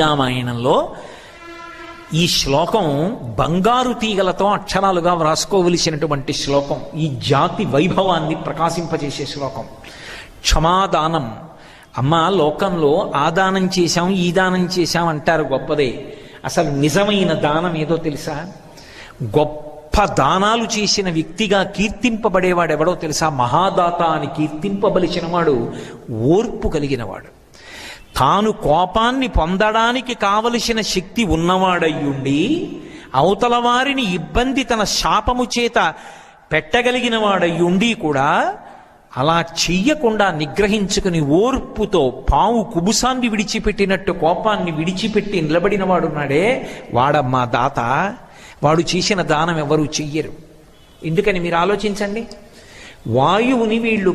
రామాయణంలో ఈ శ్లోకం బంగారు తీగలతో అక్షరాలుగా వ్రాసుకోవలసినటువంటి శ్లోకం. ఈ జాతి వైభవాన్ని ప్రకాశింపజేసే శ్లోకం. క్షమాదానం. అమ్మ, లోకంలో ఆ దానం చేశాం ఈ దానం చేశాం అంటారు, గొప్పదే. అసలు నిజమైన దానం ఏదో తెలుసా? గొప్ప దానాలు చేసిన వ్యక్తిగా కీర్తింపబడేవాడు ఎవడో తెలుసా? మహాదాత అని కీర్తింపబలిచిన వాడు ఓర్పు కలిగినవాడు. తాను కోపాన్ని పొందడానికి కావలసిన శక్తి ఉన్నవాడయ్యుండి అవతల వారిని ఇబ్బంది తన శాపము చేత పెట్టగలిగిన వాడయ్యుండి కూడా అలా చెయ్యకుండా నిగ్రహించుకుని ఓర్పుతో పావు కుబుసాన్ని విడిచిపెట్టినట్టు కోపాన్ని విడిచిపెట్టి నిలబడిన వాడున్నాడే, వాడమ్మా దాత. వాడు చేసిన దానం ఎవరు చెయ్యరు. ఎందుకని మీరు ఆలోచించండి. వాయువుని వీళ్ళు